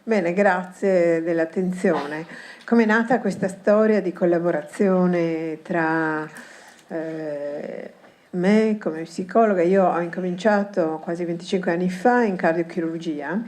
Bene, grazie dell'attenzione. Come è nata questa storia di collaborazione tra me come psicologa? Io ho incominciato quasi 25 anni fa in cardiochirurgia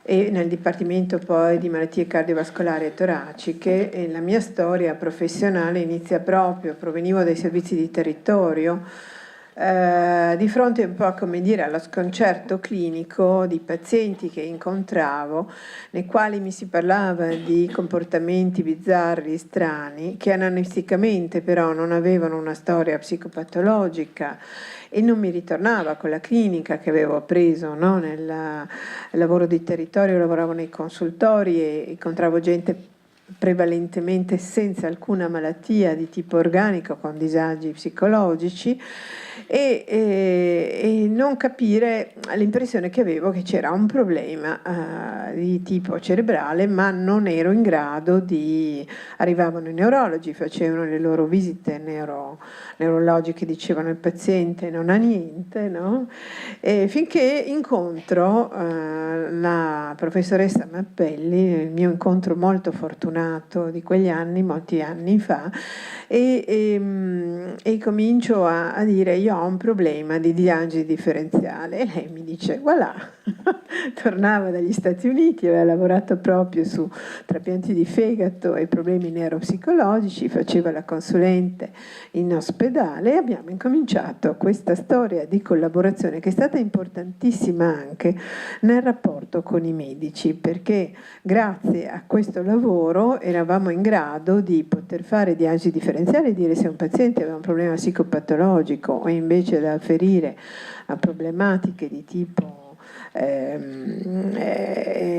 e nel Dipartimento poi di malattie cardiovascolari e toraciche, e la mia storia professionale inizia proprio, provenivo dai servizi di territorio, di fronte un po', come dire, allo sconcerto clinico di pazienti che incontravo, nei quali mi si parlava di comportamenti bizzarri, strani, che anamnesticamente però non avevano una storia psicopatologica, e non mi ritornava con la clinica che avevo appreso, no? Nel lavoro di territorio lavoravo nei consultori e incontravo gente prevalentemente senza alcuna malattia di tipo organico, con disagi psicologici, e non capire, l'impressione che avevo che c'era un problema di tipo cerebrale, ma non ero in grado di... Arrivavano i neurologi, facevano le loro visite neurologiche, dicevano il paziente non ha niente, no? E finché incontro la professoressa Mappelli, il mio incontro molto fortunato di quegli anni, molti anni fa, e comincio a dire: io ho un problema di diagnosi differenziale, e lei mi dice: voilà. Tornava dagli Stati Uniti, aveva lavorato proprio su trapianti di fegato e problemi neuropsicologici, faceva la consulente in ospedale, e abbiamo incominciato questa storia di collaborazione che è stata importantissima anche nel rapporto con i medici, perché grazie a questo lavoro eravamo in grado di poter fare diagnosi differenziali e dire se un paziente aveva un problema psicopatologico o invece da afferire a problematiche di tipo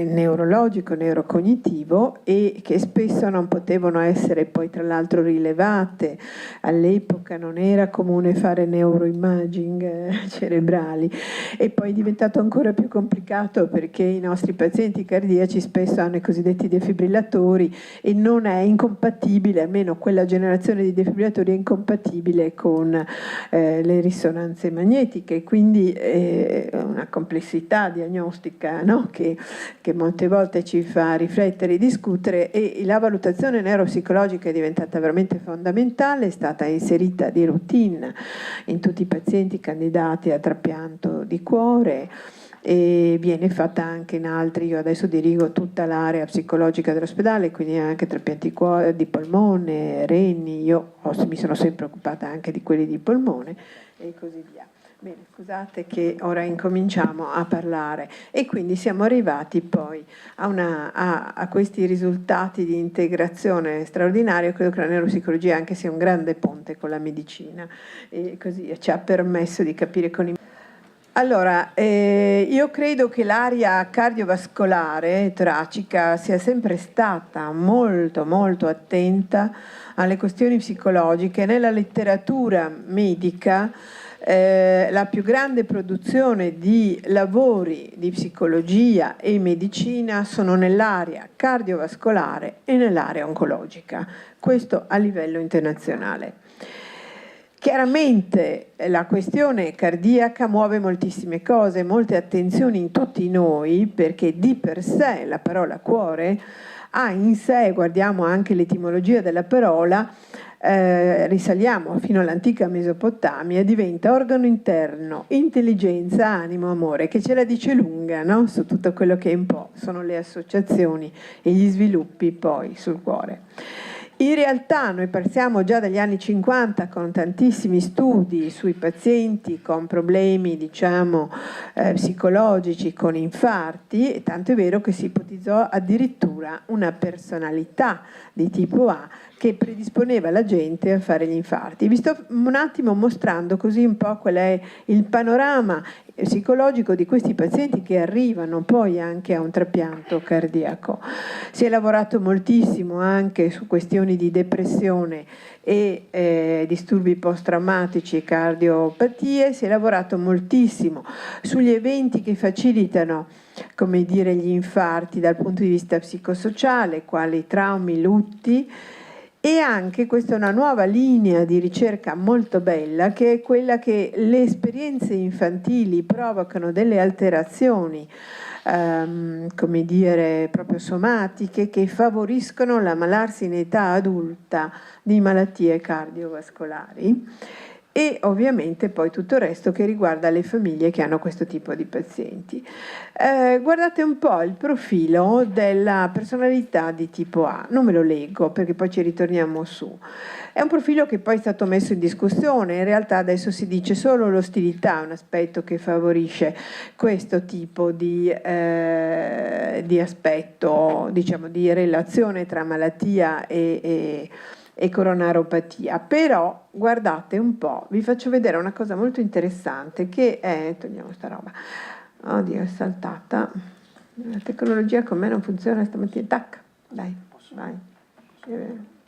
neurologico, neurocognitivo, e che spesso non potevano essere poi tra l'altro rilevate. All'epoca non era comune fare neuroimaging cerebrali, e poi è diventato ancora più complicato perché i nostri pazienti cardiaci spesso hanno i cosiddetti defibrillatori e non è incompatibile, almeno quella generazione di defibrillatori è incompatibile con le risonanze magnetiche, quindi una complessità diagnostica, no? che molte volte ci fa riflettere e discutere, e la valutazione neuropsicologica è diventata veramente fondamentale, è stata inserita di routine in tutti i pazienti candidati a trapianto di cuore, e viene fatta anche in altri. Io adesso dirigo tutta l'area psicologica dell'ospedale, quindi anche trapianti di polmone, reni, mi sono sempre occupata anche di quelli di polmone e così via. Bene, scusate che ora incominciamo a parlare, e quindi siamo arrivati poi a questi risultati di integrazione straordinaria. Credo che la neuropsicologia anche sia un grande ponte con la medicina, e così ci ha permesso di capire con i... Allora, io credo che l'area cardiovascolare toracica sia sempre stata molto molto attenta alle questioni psicologiche. Nella letteratura medica la più grande produzione di lavori di psicologia e medicina sono nell'area cardiovascolare e nell'area oncologica, questo a livello internazionale. Chiaramente la questione cardiaca muove moltissime cose, molte attenzioni in tutti noi, perché di per sé la parola cuore ha in sé, guardiamo anche l'etimologia della parola, risaliamo fino all'antica Mesopotamia, diventa organo interno, intelligenza, animo, amore, che ce la dice lunga, no? Su tutto quello che un po' sono le associazioni e gli sviluppi poi sul cuore. In realtà noi partiamo già dagli anni 50 con tantissimi studi sui pazienti con problemi, diciamo, psicologici, con infarti, e tanto è vero che si ipotizzò addirittura una personalità di tipo A che predisponeva la gente a fare gli infarti. Vi sto un attimo mostrando così un po' qual è il panorama psicologico di questi pazienti che arrivano poi anche a un trapianto cardiaco. Si è lavorato moltissimo anche su questioni di depressione e disturbi post-traumatici e cardiopatie, si è lavorato moltissimo sugli eventi che facilitano, come dire, gli infarti dal punto di vista psicosociale, quali traumi, lutti, E anche questa è una nuova linea di ricerca molto bella, che è quella che le esperienze infantili provocano delle alterazioni come dire proprio somatiche, che favoriscono l'ammalarsi in età adulta di malattie cardiovascolari, e ovviamente poi tutto il resto che riguarda le famiglie che hanno questo tipo di pazienti. Guardate un po' il profilo della personalità di tipo A, non ve lo leggo perché poi ci ritorniamo su. È un profilo che poi è stato messo in discussione, in realtà adesso si dice solo l'ostilità, un aspetto che favorisce questo tipo di aspetto, diciamo, di relazione tra malattia e coronaropatia. Però guardate un po', vi faccio vedere una cosa molto interessante che è, togliamo sta roba, oddio è saltata, la tecnologia con me non funziona stamattina, tac, dai, vai,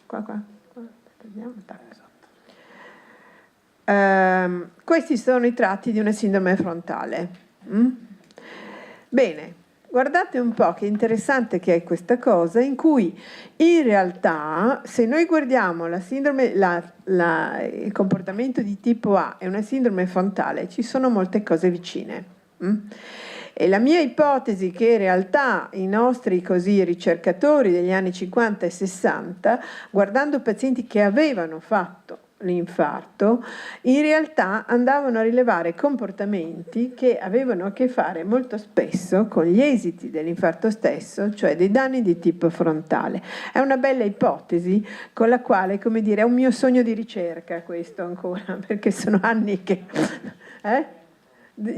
qua, togliamo, tac. Questi sono i tratti di una sindrome frontale. Bene, guardate un po' che interessante che è questa cosa, in cui in realtà se noi guardiamo la sindrome, il comportamento di tipo A e una sindrome frontale, ci sono molte cose vicine. E la mia ipotesi che in realtà i nostri così ricercatori degli anni 50 e 60, guardando pazienti che avevano fatto l'infarto, in realtà andavano a rilevare comportamenti che avevano a che fare molto spesso con gli esiti dell'infarto stesso, cioè dei danni di tipo frontale. È una bella ipotesi con la quale, come dire, è un mio sogno di ricerca questo ancora, perché sono anni che...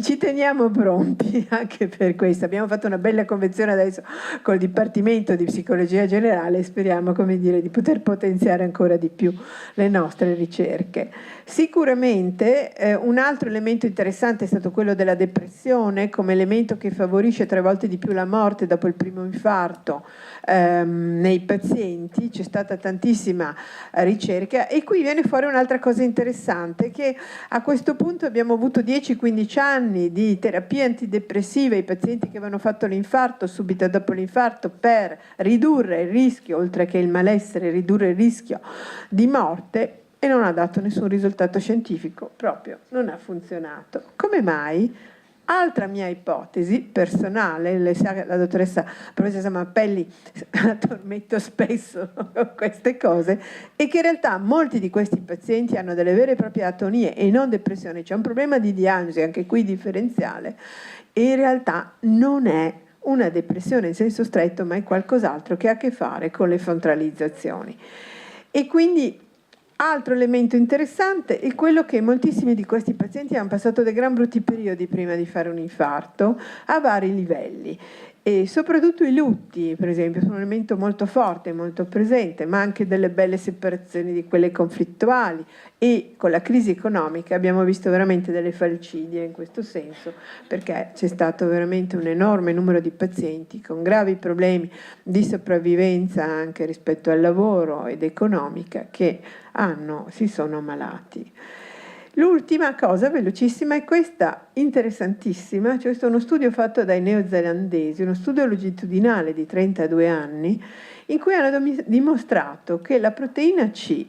Ci teniamo pronti anche per questo. Abbiamo fatto una bella convenzione adesso col Dipartimento di Psicologia Generale e speriamo, come dire, di poter potenziare ancora di più le nostre ricerche. Sicuramente un altro elemento interessante è stato quello della depressione come elemento che favorisce 3 volte di più la morte dopo il primo infarto nei pazienti. C'è stata tantissima ricerca e qui viene fuori un'altra cosa interessante, che a questo punto abbiamo avuto 10-15 anni di terapie antidepressive ai pazienti che avevano fatto l'infarto subito dopo l'infarto per ridurre il rischio, oltre che il malessere, ridurre il rischio di morte, e non ha dato nessun risultato scientifico, proprio non ha funzionato. Come mai? Altra mia ipotesi personale, la dottoressa professoressa Mappelli la tormento spesso con queste cose, è che in realtà molti di questi pazienti hanno delle vere e proprie atonie e non depressione, c'è un problema di diagnosi anche qui differenziale, e in realtà non è una depressione in senso stretto, ma è qualcos'altro che ha a che fare con le frontralizzazioni. E quindi altro elemento interessante è quello che moltissimi di questi pazienti hanno passato dei gran brutti periodi prima di fare un infarto a vari livelli, e soprattutto i lutti, per esempio, sono un elemento molto forte, molto presente, ma anche delle belle separazioni di quelle conflittuali, e con la crisi economica abbiamo visto veramente delle falcidie in questo senso, perché c'è stato veramente un enorme numero di pazienti con gravi problemi di sopravvivenza anche rispetto al lavoro ed economica che si sono ammalati. L'ultima cosa velocissima è questa interessantissima, cioè questo è uno studio fatto dai neozelandesi, uno studio longitudinale di 32 anni, in cui hanno dimostrato che la proteina C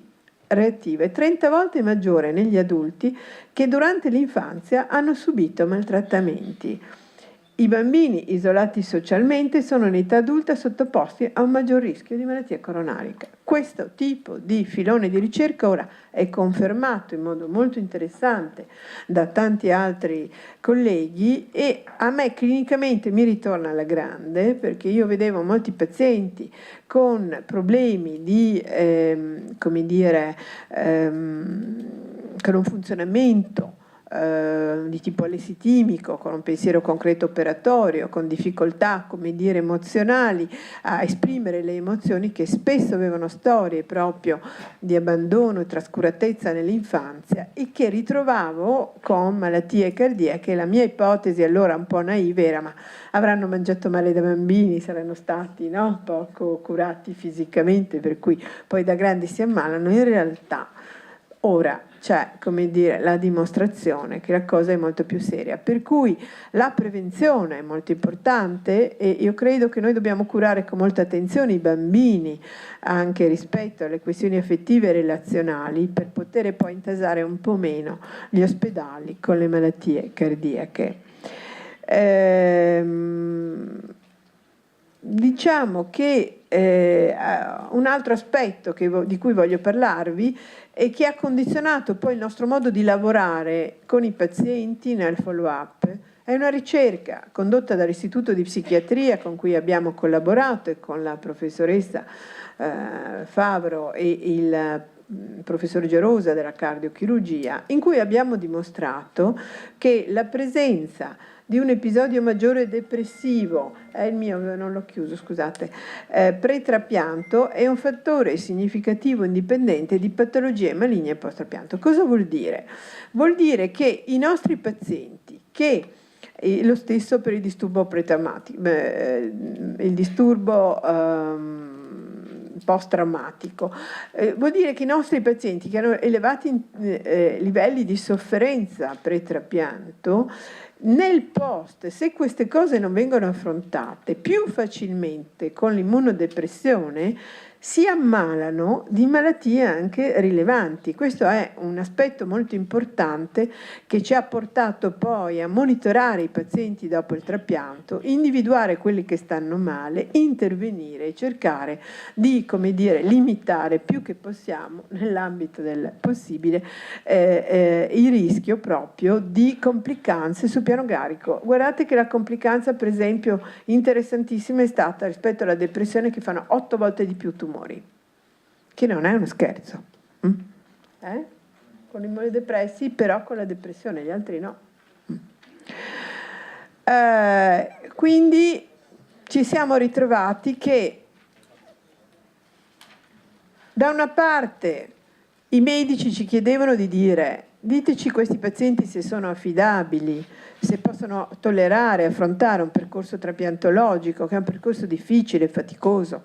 reattiva è 30 volte maggiore negli adulti che durante l'infanzia hanno subito maltrattamenti. I bambini isolati socialmente sono in età adulta sottoposti a un maggior rischio di malattia coronarica. Questo tipo di filone di ricerca ora è confermato in modo molto interessante da tanti altri colleghi, e a me clinicamente mi ritorna alla grande, perché io vedevo molti pazienti con problemi di, come dire, con un funzionamento di tipo alessitimico, con un pensiero concreto operatorio, con difficoltà, come dire, emozionali a esprimere le emozioni, che spesso avevano storie proprio di abbandono e trascuratezza nell'infanzia, e che ritrovavo con malattie cardiache. La mia ipotesi, allora un po' naive, era: ma avranno mangiato male da bambini, saranno stati poco curati fisicamente, per cui poi da grandi si ammalano. In realtà Ora c'è, come dire, la dimostrazione che la cosa è molto più seria, per cui la prevenzione è molto importante e io credo che noi dobbiamo curare con molta attenzione i bambini anche rispetto alle questioni affettive e relazionali per poter poi intasare un po' meno gli ospedali con le malattie cardiache. Diciamo che un altro aspetto di cui voglio parlarvi e che ha condizionato poi il nostro modo di lavorare con i pazienti nel follow-up è una ricerca condotta dall'Istituto di Psichiatria con cui abbiamo collaborato e con la professoressa Favro e il professor Gerosa della cardiochirurgia, in cui abbiamo dimostrato che la presenza di un episodio maggiore depressivo, è il mio, non l'ho chiuso, scusate, pre-trapianto è un fattore significativo indipendente di patologie maligne post-trapianto. Cosa vuol dire? Vuol dire che i nostri pazienti che lo stesso per il disturbo pre-traumatico, il disturbo post-traumatico. Vuol dire che i nostri pazienti che hanno elevati livelli di sofferenza pre-trapianto, nel post, se queste cose non vengono affrontate più facilmente con l'immunodepressione, si ammalano di malattie anche rilevanti. Questo è un aspetto molto importante che ci ha portato poi a monitorare i pazienti dopo il trapianto, individuare quelli che stanno male, intervenire e cercare di, come dire, limitare più che possiamo, nell'ambito del possibile, il rischio proprio di complicanze sul piano carico. Guardate che la complicanza, per esempio, interessantissima è stata rispetto alla depressione, che fanno 8 volte di più tumori, che non è uno scherzo. Con i immunodepressi, però con la depressione, gli altri no. Quindi ci siamo ritrovati che da una parte i medici ci chiedevano di dire: diteci questi pazienti se sono affidabili, se possono tollerare, affrontare un percorso trapiantologico, che è un percorso difficile, faticoso,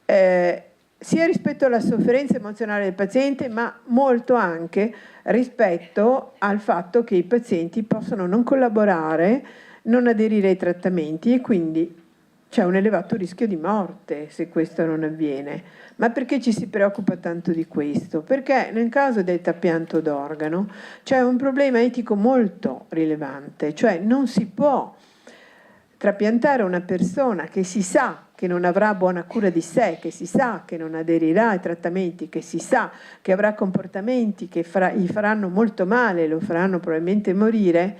sia rispetto alla sofferenza emozionale del paziente, ma molto anche rispetto al fatto che i pazienti possono non collaborare, non aderire ai trattamenti e quindi c'è un elevato rischio di morte se questo non avviene. Ma perché ci si preoccupa tanto di questo? Perché nel caso del trapianto d'organo c'è un problema etico molto rilevante, cioè non si può trapiantare una persona che si sa che non avrà buona cura di sé, che si sa che non aderirà ai trattamenti, che si sa che avrà comportamenti che gli faranno molto male, lo faranno probabilmente morire,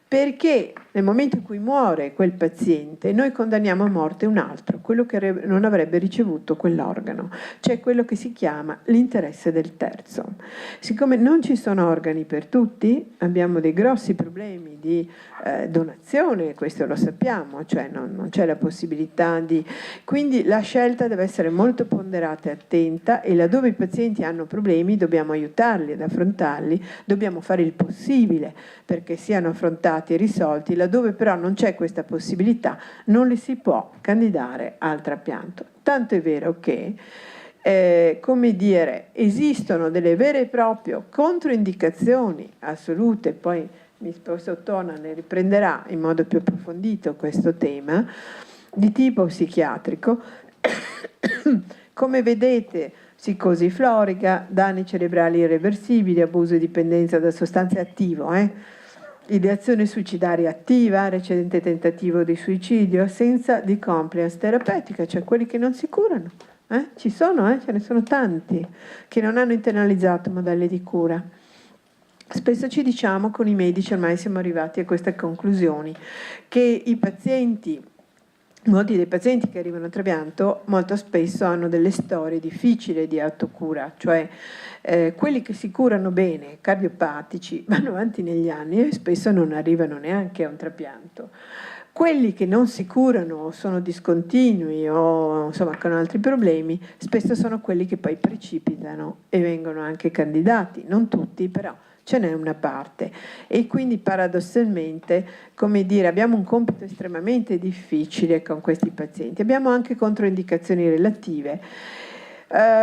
perché nel momento in cui muore quel paziente noi condanniamo a morte un altro, quello che non avrebbe ricevuto quell'organo, cioè quello che si chiama l'interesse del terzo. Siccome non ci sono organi per tutti, abbiamo dei grossi problemi di donazione, questo lo sappiamo, cioè non c'è la possibilità di... Quindi la scelta deve essere molto ponderata e attenta, e laddove i pazienti hanno problemi dobbiamo aiutarli ad affrontarli, dobbiamo fare il possibile perché siano affrontati e risolti. Laddove però non c'è questa possibilità non li si può candidare al trapianto. Tanto è vero che come dire, esistono delle vere e proprie controindicazioni assolute, poi il professor Tona ne riprenderà in modo più approfondito questo tema, di tipo psichiatrico. Come vedete, psicosi florica, danni cerebrali irreversibili, abuso e dipendenza da sostanze attive, ideazione suicidaria attiva, precedente tentativo di suicidio, assenza di compliance terapeutica, cioè quelli che non si curano. Ci sono, ce ne sono tanti che non hanno internalizzato modelli di cura. Spesso ci diciamo con i medici, ormai siamo arrivati a queste conclusioni, che i pazienti, molti dei pazienti che arrivano a trapianto molto spesso hanno delle storie difficili di autocura, cioè quelli che si curano bene, cardiopatici, vanno avanti negli anni e spesso non arrivano neanche a un trapianto. Quelli che non si curano, sono discontinui o insomma con altri problemi, spesso sono quelli che poi precipitano e vengono anche candidati, non tutti però. Ce n'è una parte e quindi paradossalmente, come dire, abbiamo un compito estremamente difficile con questi pazienti. Abbiamo anche controindicazioni relative.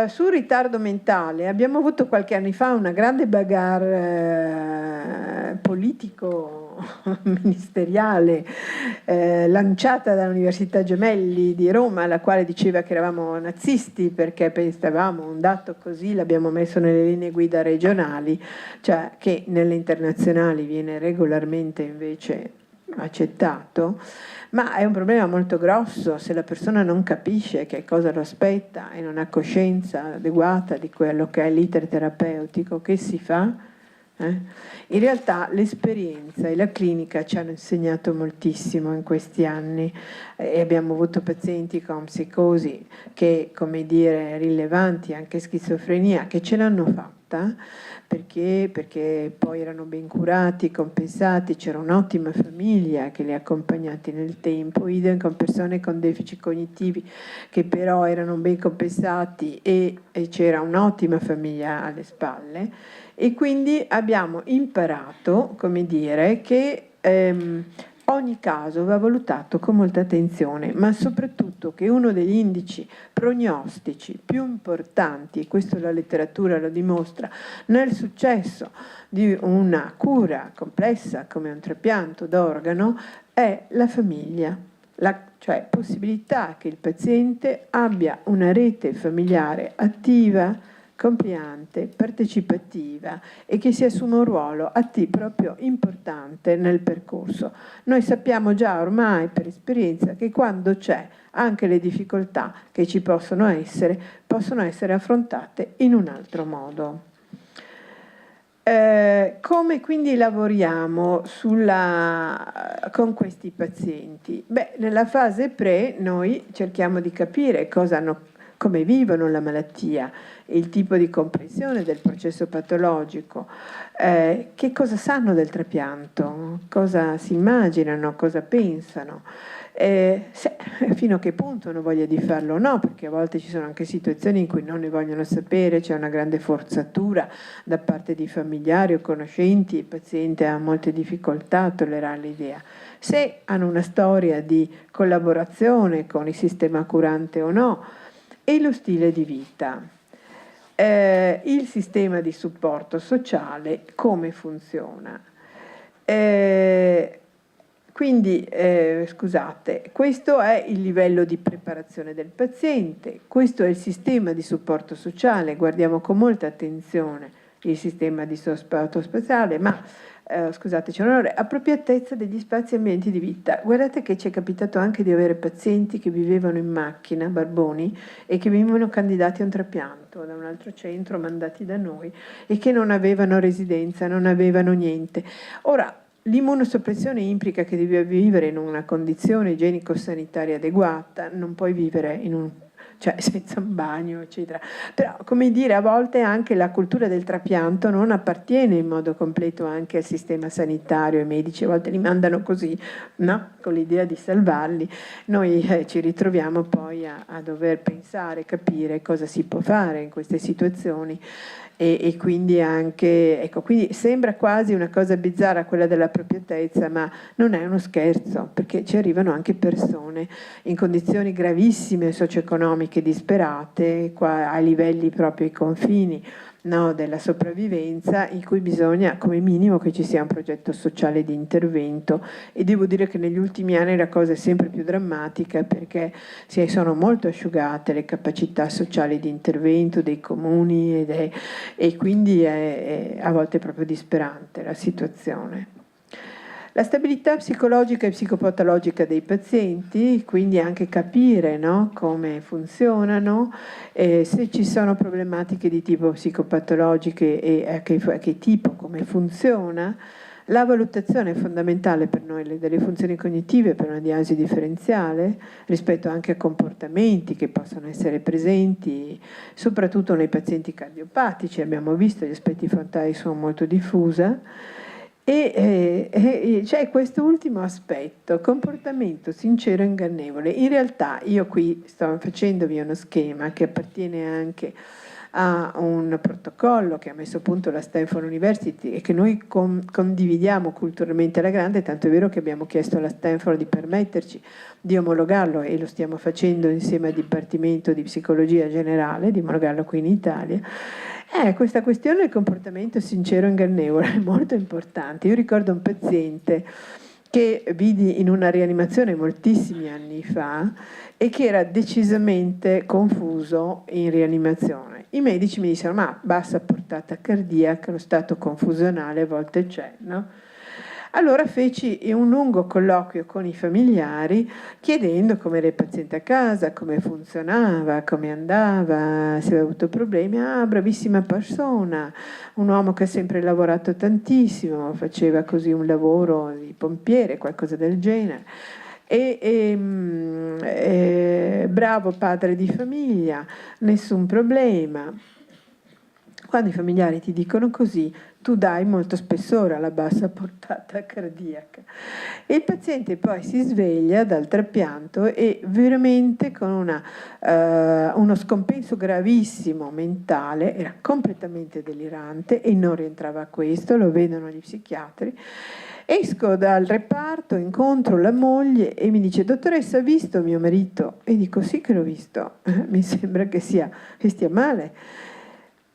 Sul ritardo mentale abbiamo avuto qualche anno fa una grande bagarre politico-ministeriale lanciata dall'Università Gemelli di Roma, la quale diceva che eravamo nazisti perché pensavamo un dato così, l'abbiamo messo nelle linee guida regionali, cioè che nelle internazionali viene regolarmente invece accettato. Ma è un problema molto grosso se la persona non capisce che cosa lo aspetta e non ha coscienza adeguata di quello che è l'iter terapeutico, che si fa? In realtà l'esperienza e la clinica ci hanno insegnato moltissimo in questi anni e abbiamo avuto pazienti con psicosi che, come dire, rilevanti, anche schizofrenia, che ce l'hanno fatta perché poi erano ben curati, compensati, c'era un'ottima famiglia che li ha accompagnati nel tempo, idem con persone con deficit cognitivi che però erano ben compensati e c'era un'ottima famiglia alle spalle, e quindi abbiamo imparato, come dire, che ogni caso va valutato con molta attenzione, ma soprattutto che uno degli indici prognostici più importanti, e questo la letteratura lo dimostra, nel successo di una cura complessa come un trapianto d'organo è la famiglia, cioè possibilità che il paziente abbia una rete familiare attiva, compliante, partecipativa e che si assuma un ruolo proprio importante nel percorso. Noi sappiamo già ormai per esperienza che quando c'è anche le difficoltà che ci possono essere affrontate in un altro modo. Come quindi lavoriamo con questi pazienti? Beh, nella fase pre noi cerchiamo di capire come vivono la malattia, il tipo di comprensione del processo patologico, che cosa sanno del trapianto, cosa si immaginano, cosa pensano, fino a che punto hanno voglia di farlo o no, perché a volte ci sono anche situazioni in cui non ne vogliono sapere, c'è una grande forzatura da parte di familiari o conoscenti, il paziente ha molte difficoltà a tollerare l'idea. Se hanno una storia di collaborazione con il sistema curante o no, e lo stile di vita. Il sistema di supporto sociale come funziona? Quindi, scusate, questo è il livello di preparazione del paziente, questo è il sistema di supporto sociale, guardiamo con molta attenzione il sistema di supporto speciale, ma scusate, c'è un errore, appropriatezza degli spazi e ambienti di vita. Guardate che ci è capitato anche di avere pazienti che vivevano in macchina, barboni, e che venivano candidati a un trapianto da un altro centro, mandati da noi, e che non avevano residenza, non avevano niente. Ora, l'immunosoppressione implica che devi vivere in una condizione igienico-sanitaria adeguata, non puoi vivere cioè senza un bagno, eccetera. Però, come dire, a volte anche la cultura del trapianto non appartiene in modo completo anche al sistema sanitario, i medici a volte li mandano così, no? Con l'idea di salvarli. Noi ci ritroviamo poi a dover pensare, capire cosa si può fare in queste situazioni. E quindi anche, ecco, quindi sembra quasi una cosa bizzarra quella dell'appropriatezza, ma non è uno scherzo, perché ci arrivano anche persone in condizioni gravissime socio-economiche disperate, qua, a livelli proprio ai confini, no, della sopravvivenza, in cui bisogna come minimo che ci sia un progetto sociale di intervento, e devo dire che negli ultimi anni la cosa è sempre più drammatica perché sono molto asciugate le capacità sociali di intervento dei comuni e quindi è a volte proprio disperante la situazione. La stabilità psicologica e psicopatologica dei pazienti, quindi anche capire, no, come funzionano, se ci sono problematiche di tipo psicopatologiche e che tipo, come funziona. La valutazione è fondamentale per noi delle funzioni cognitive per una diagnosi differenziale rispetto anche a comportamenti che possono essere presenti, soprattutto nei pazienti cardiopatici. Abbiamo visto gli aspetti frontali sono molto diffusa. E c'è questo ultimo aspetto, comportamento sincero e ingannevole. In realtà io qui sto facendovi uno schema che appartiene anche ha un protocollo che ha messo a punto la Stanford University e che noi condividiamo culturalmente alla grande, tanto è vero che abbiamo chiesto alla Stanford di permetterci di omologarlo e lo stiamo facendo insieme al Dipartimento di Psicologia Generale, di omologarlo qui in Italia. Questa questione del comportamento sincero e ingannevole è molto importante. Io ricordo un paziente che vidi in una rianimazione moltissimi anni fa e che era decisamente confuso in rianimazione. I medici mi dissero: ma bassa portata cardiaca, lo stato confusionale a volte c'è, no? Allora feci un lungo colloquio con i familiari chiedendo come era il paziente a casa, come funzionava, come andava, se aveva avuto problemi. Ah, bravissima persona, un uomo che ha sempre lavorato tantissimo, faceva così un lavoro di pompiere, qualcosa del genere. Bravo padre di famiglia, nessun problema. Quando i familiari ti dicono così, tu dai molto spessore alla bassa portata cardiaca. E il paziente poi si sveglia dal trapianto e veramente con uno scompenso gravissimo mentale, era completamente delirante e non rientrava a questo, lo vedono gli psichiatri. Esco dal reparto, incontro la moglie e mi dice: dottoressa, ha visto mio marito? E dico: sì che l'ho visto, mi sembra che stia male.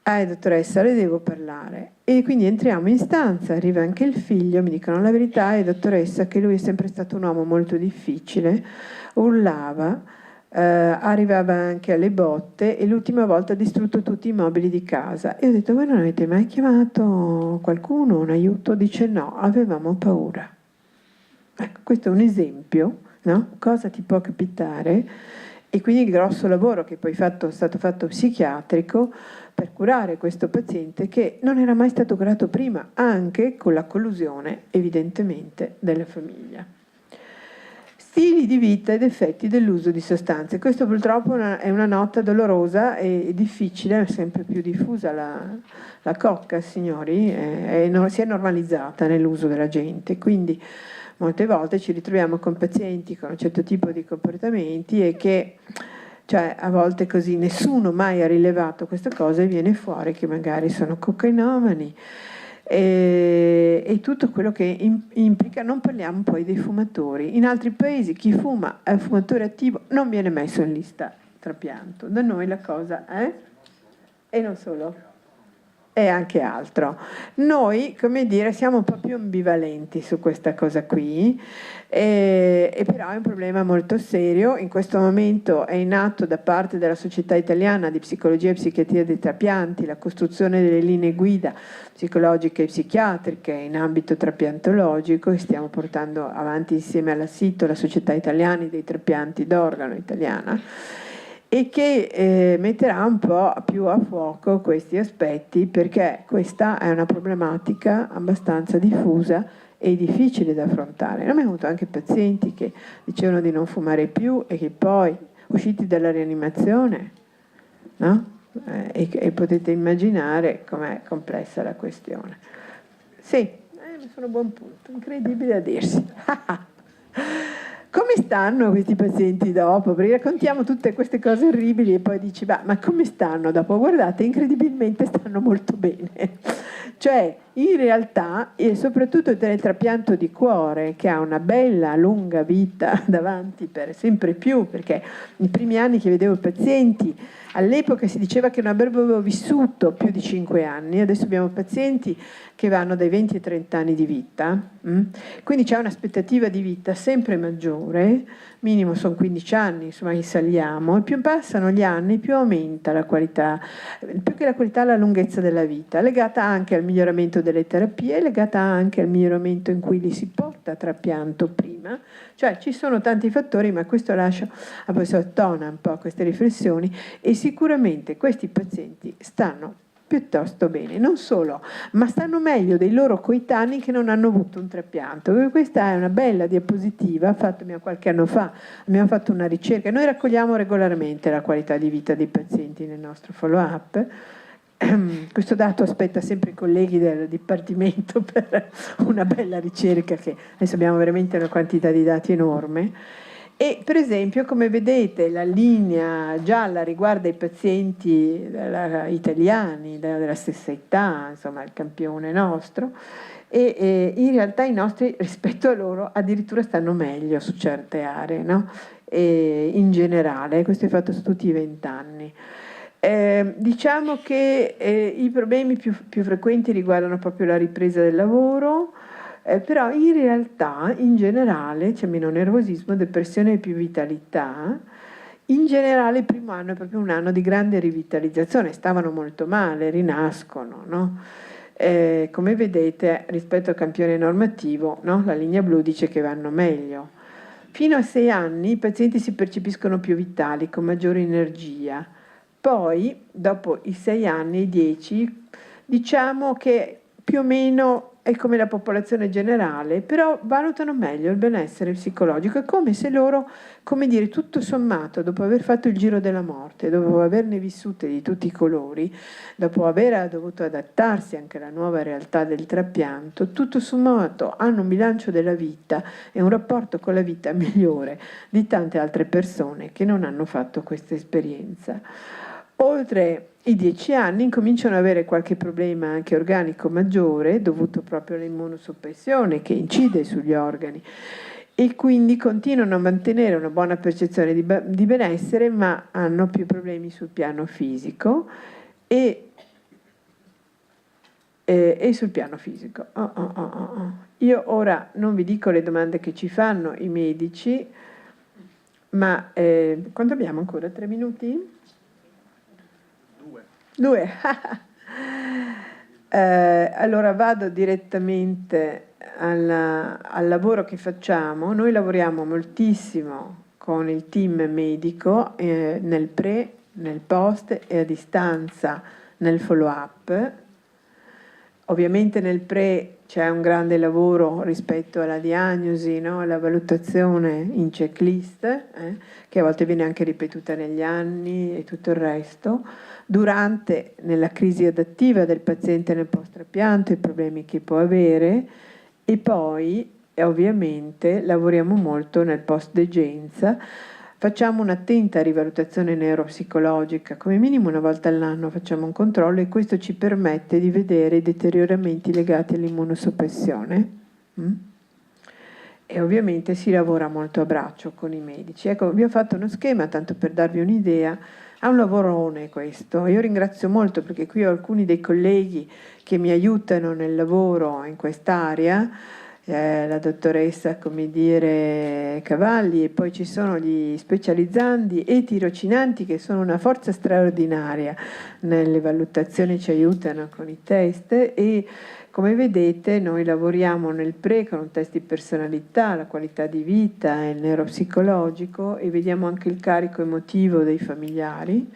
Dottoressa, le devo parlare. E quindi entriamo in stanza, arriva anche il figlio, mi dicono la verità, dottoressa, che lui è sempre stato un uomo molto difficile, urlava, arrivava anche alle botte e l'ultima volta ha distrutto tutti i mobili di casa. E ho detto: voi non avete mai chiamato qualcuno, un aiuto? Dice: no, avevamo paura. Ecco, questo è un esempio, no? Cosa ti può capitare? E quindi il grosso lavoro che poi è stato fatto psichiatrico per curare questo paziente che non era mai stato curato prima, anche con la collusione evidentemente della famiglia. Stili di vita ed effetti dell'uso di sostanze. Questo purtroppo è una nota dolorosa e difficile, è sempre più diffusa la cocca, signori, si è normalizzata nell'uso della gente, quindi molte volte ci ritroviamo con pazienti con un certo tipo di comportamenti e che, cioè, a volte così nessuno mai ha rilevato questa cosa e viene fuori che magari sono cocainomani e tutto quello che implica. Non parliamo poi dei fumatori. In altri paesi chi fuma è un fumatore attivo, non viene messo in lista trapianto. Da noi la cosa è, e non solo, e anche altro. Noi, come dire, siamo un po' più ambivalenti su questa cosa qui, e però è un problema molto serio. In questo momento è in atto da parte della Società Italiana di Psicologia e Psichiatria dei Trapianti la costruzione delle linee guida psicologiche e psichiatriche in ambito trapiantologico e stiamo portando avanti insieme alla SITO, la Società Italiana dei Trapianti d'Organo italiana, e che metterà un po' più a fuoco questi aspetti, perché questa è una problematica abbastanza diffusa e difficile da affrontare. A me hanno avuto anche pazienti che dicevano di non fumare più e che poi, usciti dalla rianimazione, no? E potete immaginare com'è complessa la questione. Sì, sono a buon punto, incredibile a dirsi. Come stanno questi pazienti dopo? Perché raccontiamo tutte queste cose orribili e poi dici: ma come stanno dopo? Guardate, incredibilmente stanno molto bene. Cioè, in realtà, e soprattutto nel trapianto di cuore, che ha una bella lunga vita davanti per sempre più, perché nei primi anni che vedevo i pazienti, all'epoca si diceva che non avrebbero vissuto più di 5 anni, adesso abbiamo pazienti che vanno dai 20 ai 30 anni di vita, quindi c'è un'aspettativa di vita sempre maggiore, minimo sono 15 anni, insomma, che saliamo, e più passano gli anni più aumenta la qualità, più che la qualità, la lunghezza della vita, legata anche al miglioramento delle terapie, legata anche al miglioramento in cui li si porta a trapianto prima, cioè ci sono tanti fattori, ma questo lascio a professor Tona un po' queste riflessioni, e sicuramente questi pazienti stanno piuttosto bene, non solo, ma stanno meglio dei loro coetanei che non hanno avuto un trapianto. Questa è una bella diapositiva fatta qualche anno fa, abbiamo fatto una ricerca, noi raccogliamo regolarmente la qualità di vita dei pazienti nel nostro follow-up. Questo dato aspetta sempre i colleghi del Dipartimento per una bella ricerca, che adesso abbiamo veramente una quantità di dati enorme, E per esempio, come vedete, la linea gialla riguarda i pazienti italiani della stessa età, insomma il campione nostro, e in realtà i nostri rispetto a loro addirittura stanno meglio su certe aree, no? E in generale, questo è fatto su tutti i 20 anni. Diciamo che i problemi più frequenti riguardano proprio la ripresa del lavoro, però in realtà in generale c'è meno nervosismo, depressione e più vitalità. In generale il primo anno è proprio un anno di grande rivitalizzazione, stavano molto male, rinascono, no? Come vedete rispetto al campione normativo, no? La linea blu dice che vanno meglio. Fino a 6 anni i pazienti si percepiscono più vitali, con maggiore energia. Poi, dopo i 6 anni, i 10, diciamo che più o meno è come la popolazione generale, però valutano meglio il benessere psicologico. È come se loro, come dire, tutto sommato, dopo aver fatto il giro della morte, dopo averne vissute di tutti i colori, dopo aver dovuto adattarsi anche alla nuova realtà del trapianto, tutto sommato hanno un bilancio della vita e un rapporto con la vita migliore di tante altre persone che non hanno fatto questa esperienza. Oltre i 10 anni incominciano ad avere qualche problema anche organico maggiore dovuto proprio all'immunosoppressione che incide sugli organi e quindi continuano a mantenere una buona percezione di benessere, ma hanno più problemi sul piano fisico e sul piano fisico. Io ora non vi dico le domande che ci fanno i medici, ma quanto abbiamo ancora? 3 minuti? 2. Allora vado direttamente al lavoro che facciamo. Noi lavoriamo moltissimo con il team medico nel pre, nel post e a distanza nel follow up. Ovviamente nel pre c'è un grande lavoro rispetto alla diagnosi, no? Alla valutazione in checklist, che a volte viene anche ripetuta negli anni e tutto il resto. Durante, nella crisi adattiva del paziente nel post-trapianto, i problemi che può avere, e poi ovviamente lavoriamo molto nel post-degenza. Facciamo un'attenta rivalutazione neuropsicologica, come minimo una volta all'anno facciamo un controllo e questo ci permette di vedere i deterioramenti legati all'immunosoppressione. E ovviamente si lavora molto a braccio con i medici. Ecco, vi ho fatto uno schema, tanto per darvi un'idea. È un lavorone questo. Io ringrazio molto perché qui ho alcuni dei colleghi che mi aiutano nel lavoro in quest'area, la dottoressa, come dire, Cavalli, e poi ci sono gli specializzandi e tirocinanti che sono una forza straordinaria nelle valutazioni, ci aiutano con i test e come vedete noi lavoriamo nel pre con un test di personalità, la qualità di vita e il neuropsicologico e vediamo anche il carico emotivo dei familiari.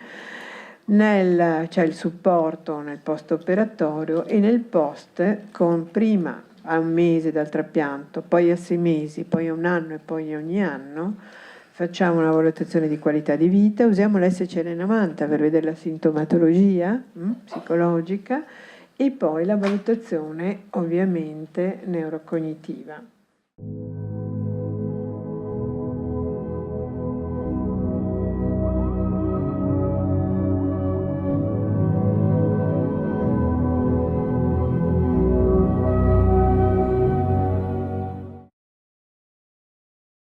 C'è il supporto nel post operatorio e nel post con prima a 1 mese dal trapianto, poi a 6 mesi, poi a 1 anno e poi ogni anno facciamo una valutazione di qualità di vita, usiamo l'SCL90 per vedere la sintomatologia psicologica e poi la valutazione ovviamente neurocognitiva.